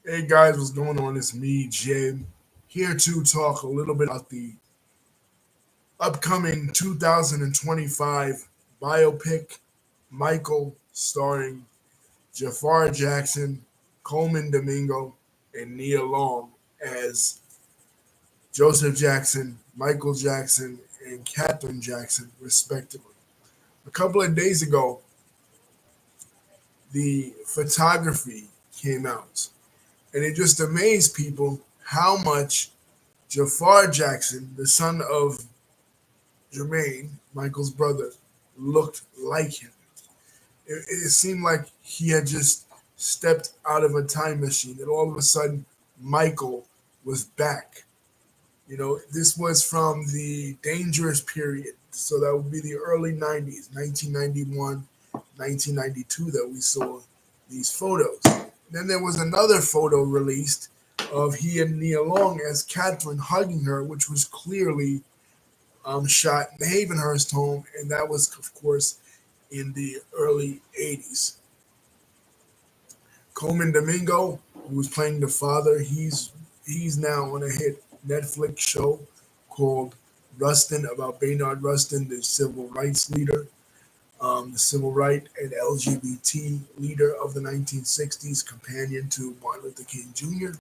Hey guys, what's going on? It's me, Jim, here to talk a little bit about the upcoming 2025 biopic Michael, starring Jafar Jackson, Coleman Domingo, and Nia Long as Joseph Jackson, Michael Jackson, and Catherine Jackson, respectively. A couple of days ago, the photography came out, and it just amazed people how much Jafar Jackson, the son of Jermaine, Michael's brother, looked like him. It seemed like he had just stepped out of a time machine, and all of a sudden, Michael was back. This was from the dangerous period. So that would be the early 90s, 1991, 1992, that we saw these photos. Then there was another photo released of he and Nia Long as Catherine hugging her, which was clearly shot in the Havenhurst home, and that was, of course, in the early 80s. Coleman Domingo, who was playing the father, he's now on a hit Netflix show called Rustin, about Baynard Rustin, the civil rights leader, the civil right and LGBT leader of the 1960s, companion to Martin Luther King Jr.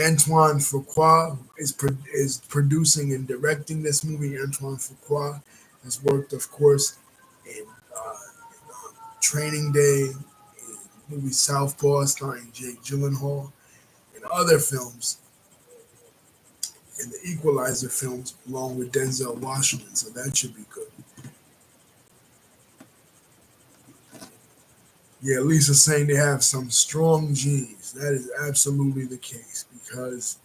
Antoine Fuqua is producing and directing this movie. Antoine Fuqua has worked, of course, in Training Day, in movie Southpaw starring Jake Gyllenhaal, and other films, in the Equalizer films, along with Denzel Washington. So that should be good. Yeah, Lisa's saying they have some strong genes. That is absolutely the case because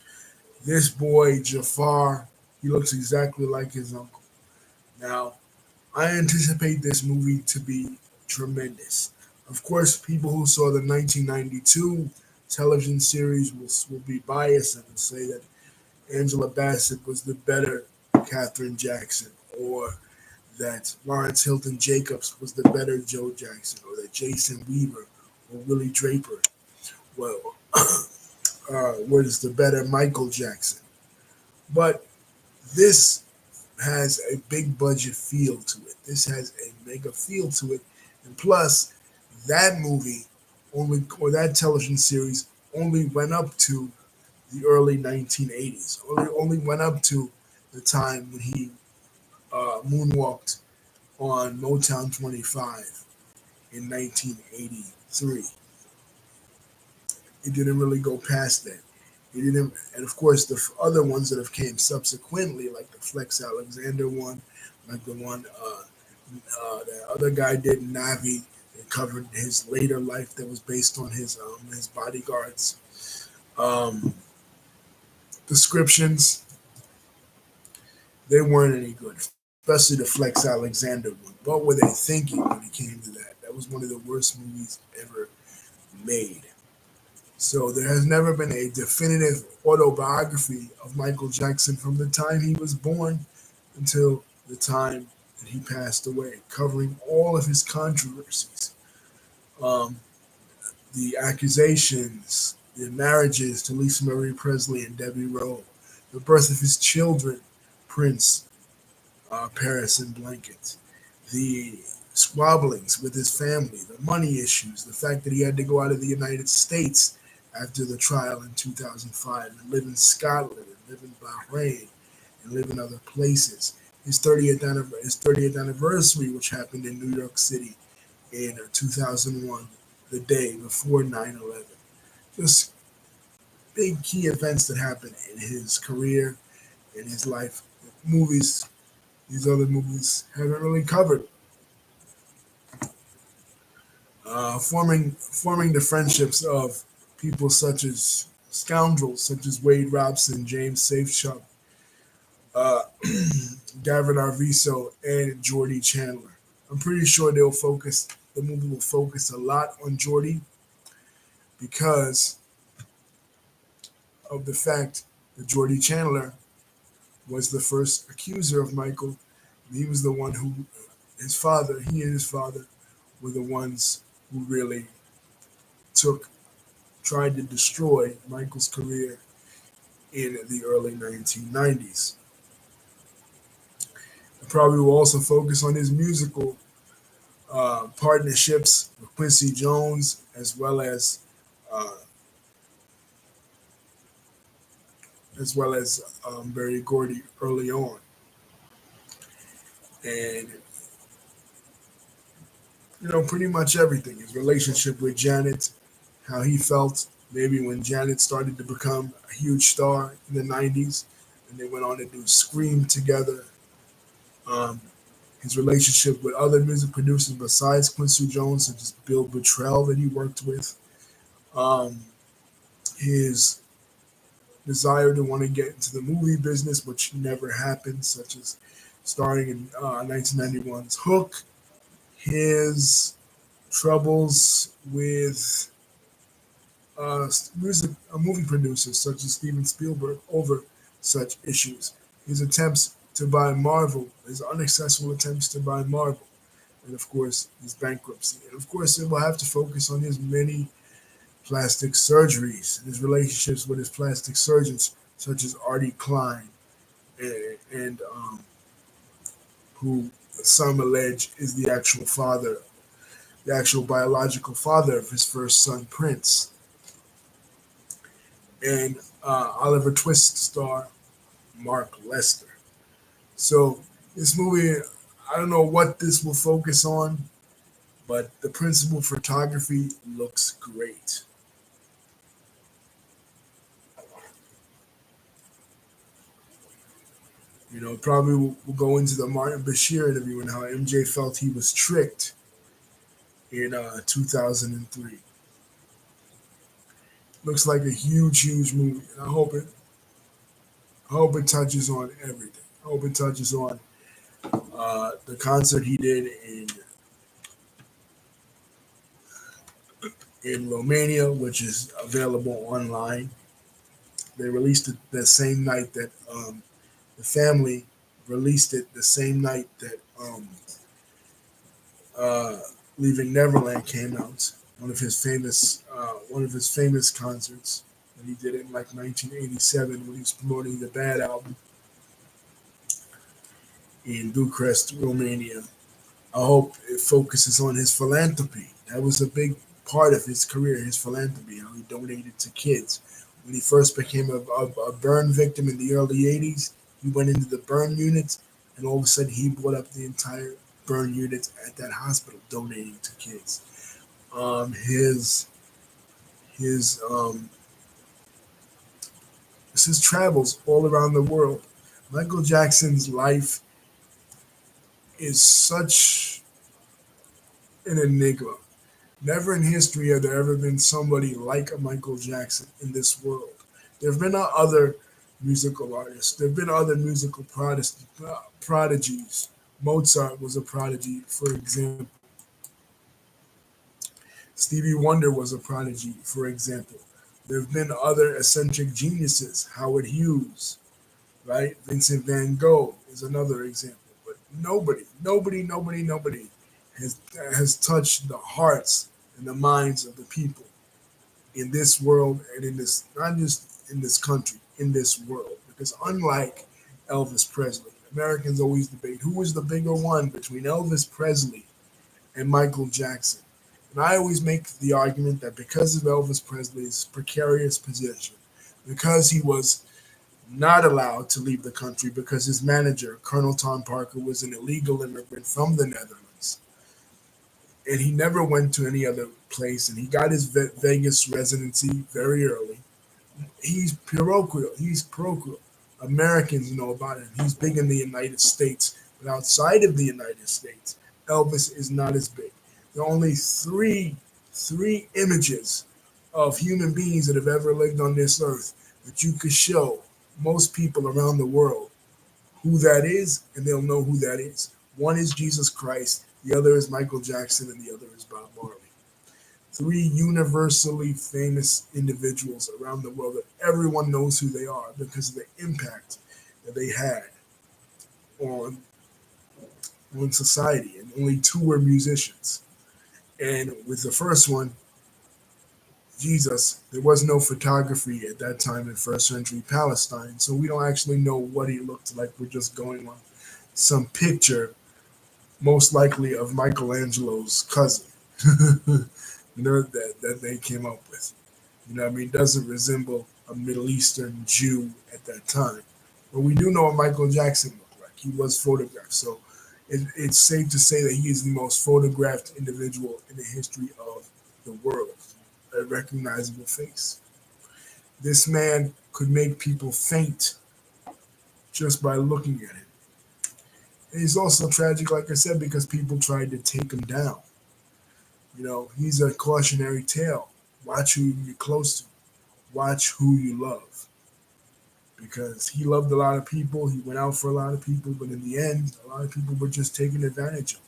this boy, Jafar, he looks exactly like his uncle. Now, I anticipate this movie to be tremendous. Of course, people who saw the 1992 television series will be biased and will say that Angela Bassett was the better Katherine Jackson, or that Lawrence Hilton Jacobs was the better Joe Jackson, or that Jason Weaver or Willie Draper well was the better Michael Jackson. But this has a big budget feel to it. This has a mega feel to it, and plus, that movie that television series only went up to the early 1980s. Only went up to the time when he moonwalked on Motown 25 in 1983. It didn't really go past that. It didn't, and of course the other ones that have came subsequently, like the Flex Alexander one, like the one that other guy did, Navi, that covered his later life that was based on his bodyguards. Um, Descriptions, they weren't any good, especially the Flex Alexander one. What were they thinking when it came to that? That was one of the worst movies ever made. So there has never been a definitive autobiography of Michael Jackson from the time he was born until the time that he passed away, covering all of his controversies, um, the accusations, the marriages to Lisa Marie Presley and Debbie Rowe, the birth of his children, Prince, Paris, and Blanket, the squabblings with his family, the money issues, the fact that he had to go out of the United States after the trial in 2005 and live in Scotland and live in Bahrain and live in other places. His 30th anniversary, which happened in New York City in 2001, the day before 9/11. Just big key events that happened in his career, in his life. Movies, these other movies haven't really covered. Forming the friendships of people such as scoundrels such as Wade Robson, James Safechuck, uh, Gavin Arviso, and Jordy Chandler. I'm pretty sure the movie will focus a lot on Jordy because of the fact that Jordy Chandler was the first accuser of Michael. He was the one who, he and his father were the ones who really took tried to destroy Michael's career in the early 1990s. I probably will also focus on his musical partnerships with Quincy Jones uh, as well as Berry Gordy early on, and pretty much everything. His relationship with Janet, how he felt maybe when Janet started to become a huge star in the '90s, and they went on to do Scream together. Um, his relationship with other music producers besides Quincy Jones, such as Bill Bottrell that he worked with. Um, his desire to want to get into the movie business, which never happened, such as starring in 1991's Hook. His troubles with music movie producers such as Steven Spielberg over such issues. His attempts to buy Marvel, his unsuccessful attempts to buy Marvel, and of course his bankruptcy. And of course, it will have to focus on his many plastic surgeries, his relationships with his plastic surgeons, such as Artie Klein, and who some allege is the actual father, the actual biological father of his first son, Prince, and Oliver Twist star Mark Lester. So this movie, I don't know what this will focus on, but the principal photography looks great. Probably we'll go into the Martin Bashir interview and how MJ felt he was tricked in 2003. Looks like a huge, huge movie, and I hope it touches on everything. I hope it touches on the concert he did in Romania, which is available online. They released it the same night that the family released it the same night that uh, Leaving Neverland came out. One of his famous concerts that he did in like 1987 when he was promoting the Bad album in Bucharest, Romania. I hope it focuses on his philanthropy. That was a big part of his career, his philanthropy, how he donated to kids. When he first became a burn victim in the early 80s, he went into the burn units, and all of a sudden he brought up the entire burn units at that hospital, donating to kids. Um, his his his travels all around the world. Michael Jackson's life is such an enigma. Never in history have there ever been somebody like a Michael Jackson in this world. There have been other musical artists. There have been other musical prodigies. Mozart was a prodigy, for example. Stevie Wonder was a prodigy, for example. There have been other eccentric geniuses. Howard Hughes, right? Vincent Van Gogh is another example. But nobody has touched the hearts and the minds of the people in this world and in this, not just in this country, in this world. Because unlike Elvis Presley, Americans always debate who was the bigger one between Elvis Presley and Michael Jackson. And I always make the argument that because of Elvis Presley's precarious position, because he was not allowed to leave the country because his manager, Colonel Tom Parker, was an illegal immigrant from the Netherlands. And he never went to any other place, and he got his Vegas residency very early. He's parochial. He's parochial. Americans know about him. He's big in the United States, but outside of the United States, Elvis is not as big. There are only three images of human beings that have ever lived on this earth that you could show most people around the world who that is, and they'll know who that is. One is Jesus Christ, the other is Michael Jackson, and the other is Bob Marley. Three universally famous individuals around the world that everyone knows who they are because of the impact that they had on society, and only two were musicians. And with the first one, Jesus, there was no photography at that time in first century Palestine, so we don't actually know what he looked like. We're just going on some picture, most likely of Michelangelo's cousin, that they came up with. You know what I mean? Doesn't resemble a Middle Eastern Jew at that time. But we do know what Michael Jackson looked like. He was photographed. So it's safe to say that he is the most photographed individual in the history of the world. A recognizable face. This man could make people faint just by looking at him. And he's also tragic, like I said, because people tried to take him down. You know, he's a cautionary tale. Watch who you're close to. Watch who you love. Because he loved a lot of people. He went out for a lot of people, but in the end, a lot of people were just taking advantage of him,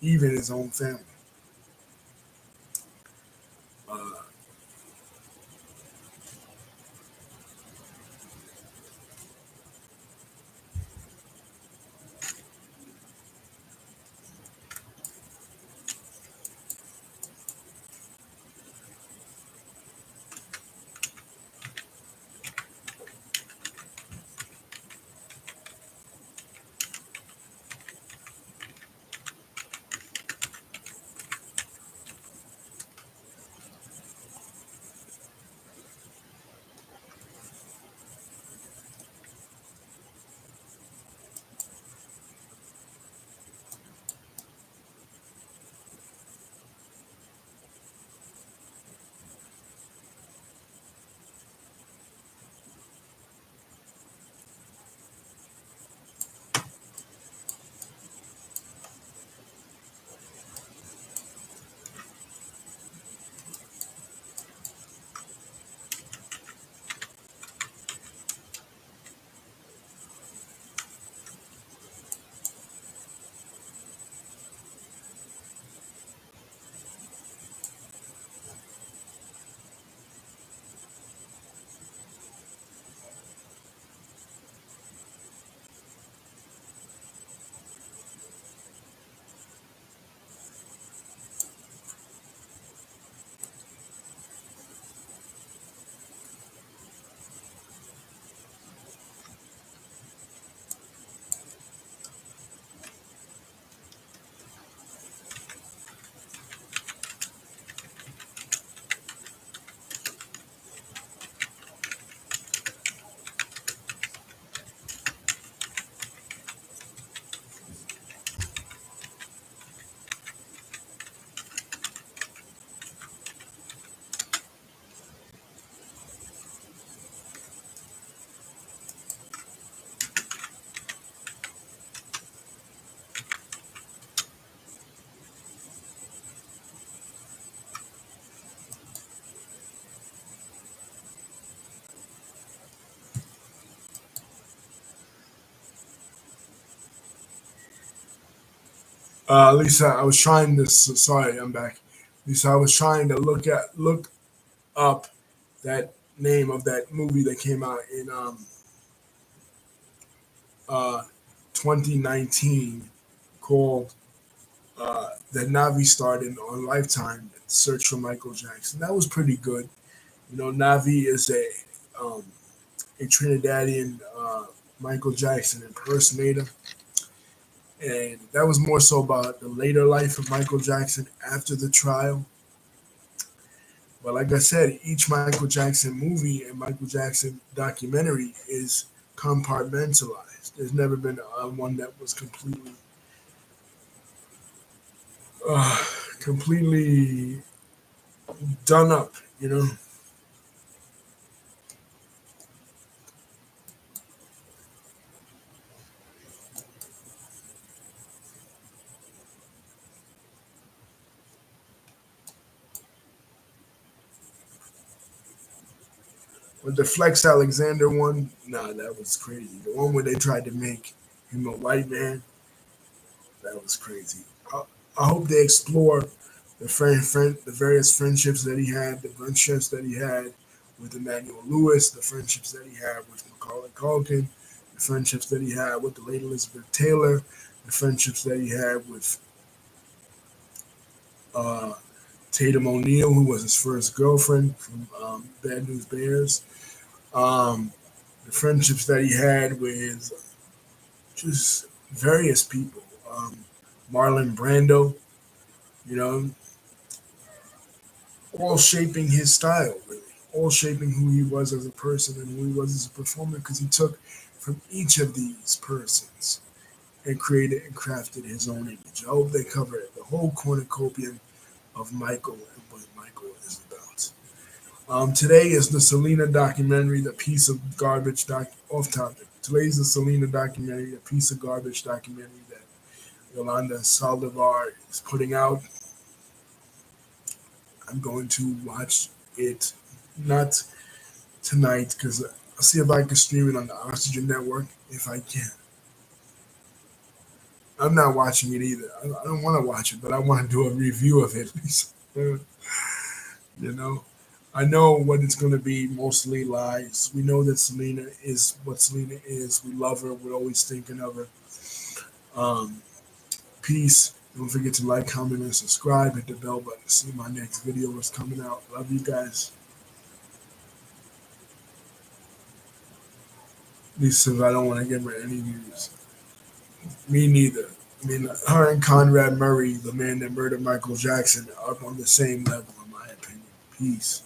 even his own family. Uh, Lisa, I was trying to. Sorry, I'm back. Lisa, I was trying to look up that name of that movie that came out in uh, 2019 called that Navi starred in on Lifetime, Search for Michael Jackson. That was pretty good. You know, Navi is a Trinidadian Michael Jackson impersonator, and that was more so about the later life of Michael Jackson after the trial. But like I said, each Michael Jackson movie and Michael Jackson documentary is compartmentalized. There's never been one that was uh, completely done up. You know, but the Flex Alexander one, nah, that was crazy. The one where they tried to make him a white man, that was crazy. I hope they explore the various friendships that he had, the friendships that he had with Emmanuel Lewis, the friendships that he had with Macaulay Culkin, the friendships that he had with the late Elizabeth Taylor, the friendships that he had with uh, Tatum O'Neal, who was his first girlfriend from Bad News Bears. Um, the friendships that he had with just various people. Marlon Brando, you know, all shaping his style, really, all shaping who he was as a person and who he was as a performer, because he took from each of these persons and created and crafted his own image. I hope they cover the whole cornucopia of Michael and what Michael is about. Today is the Selena documentary, the piece of garbage off topic. Today's the Selena documentary, the piece of garbage documentary that Yolanda Saldivar is putting out. I'm going to watch it, not tonight, because I'll see if I can stream it on the Oxygen Network if I can. I'm not watching it either. I don't want to watch it, but I want to do a review of it. you know, I know what it's going to be, mostly lies. We know that Selena is what Selena is. We love her. We're always thinking of her. Um, Peace. Don't forget to like, comment, and subscribe. Hit the bell button to see my next video is coming out. Love you guys. At least if I don't want to give her any views. Me neither. I mean, her and Conrad Murray, the man that murdered Michael Jackson, are on the same level, in my opinion. Peace.